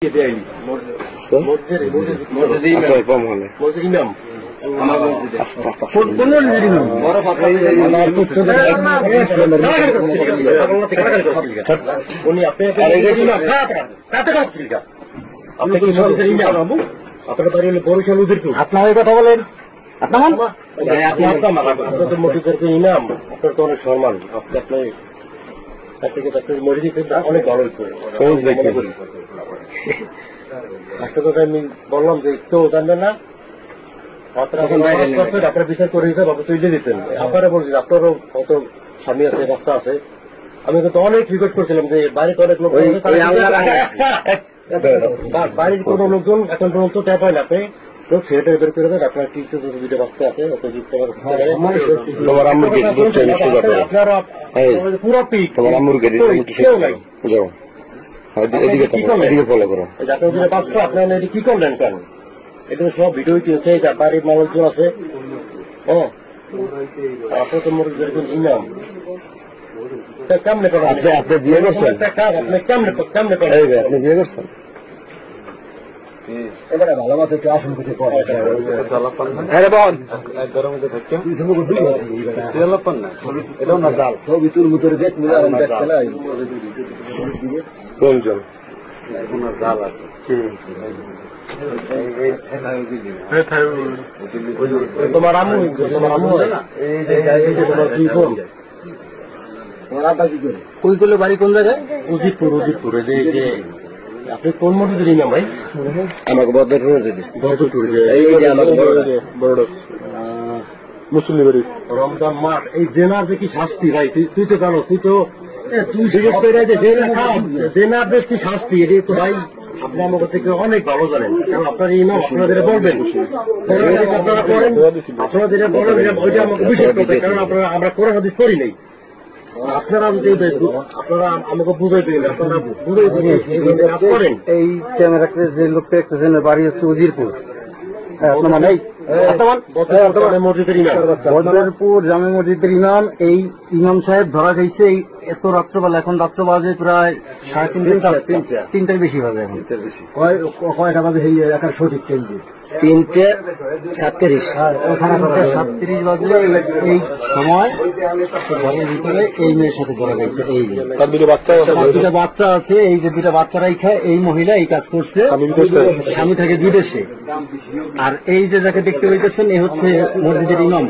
ইমাম উনি আপনার বাড়ি হলে বরিশাল উজিরপুর। আপনার কথা বলেন, আপনার ইমাম, আপনার তো অনেক সম্মান। আপনি মসজিদ অনেক ভালো একটা কথা আমি বললাম যে কেউ জানবেন না, আপনার বিচার করে দিতে আপনি তুলে দিতেন। আপনারা বলছেন আপনারও কত স্বামী আছে, বাচ্চা আছে। আমি কিন্তু অনেক রিকোয়েস্ট করছিলাম যে বাড়িতে অনেক লোক, বাড়ির কোন লোকজন এখন পর্যন্ত ট্যাপ হয় না। আপনি লোক সেটা বের করে দেন। আপনার কিছু দুটো বাচ্চা আছে, আপনারা পুরো পিক কেউ নাই। বাচ্চা আপনার এটি কি করলেন কেন? এটা সব ভিডিও কিনছে, বাড়ির মানুষজন আছে। হ্যাঁ, আপনার তো মনে যেরকম ইমাম কেমনে করেন? আপনি বিয়ে করছেন? আপনি কেমনে করেন? আপনি বিয়ে করছেন? এবারে ভালো মতো একটু আসন কিছু করে এটাও না জাল ছবি তুল ভিতরে দেখ কোনজন জাল আছে। তোমার আম্মু কইগুলো বাড়ি কোন জায়গায়? উজিরপুর। আপনি কোন মসজিদের ইমাম ভাই? আমাকে মুসলিম বাড়ি রমজান মাঠ। এই জেনার যে কি শাস্তি ভাই, তুই তো জানো, তুই জেনার বেশ কি শাস্তি, এটা তো ভাই আপনি আমাকে থেকে অনেক ভালো জানেন। কারণ আপনার ইমাম আপনাদের বলবেন, আপনারা করেন, আপনাদের বলেন ওইটা আমাকে বিশ্বাস করতে। কারণ আমরা কোরআন হাদিস করি নাই। আপনারা আপনারা আমাকে বুঝাই দিন, আপনারা বুঝাই করেন। এই ক্যামেরাতে যে লোকটা দেখতেছেন বাড়ি হচ্ছে উজিরপুর। বদরপুর জামে মসজিদের ইমাম। এই ইমাম সাহেব ধরা খাইছে এই এত রাত্রবেলা। এখন রাত্র বাজে প্রায় 3:30 বেশি বাজে। এখন কয়টা বাজে একার সঠিক কেন্দ্রে 3:37 বাজে। এই সময় ঘরের ভিতরে এই মেয়ের সাথে ধরা গেছে। এই দুটো বাচ্চা আছে, এই যে দুটা বাচ্চারাই খায়। এই মহিলা এই কাজ করছে, স্বামী থাকে বিদেশে। আর এই যে যাকে দেখতে পাইতেছেন এ হচ্ছে মসজিদের ইমাম।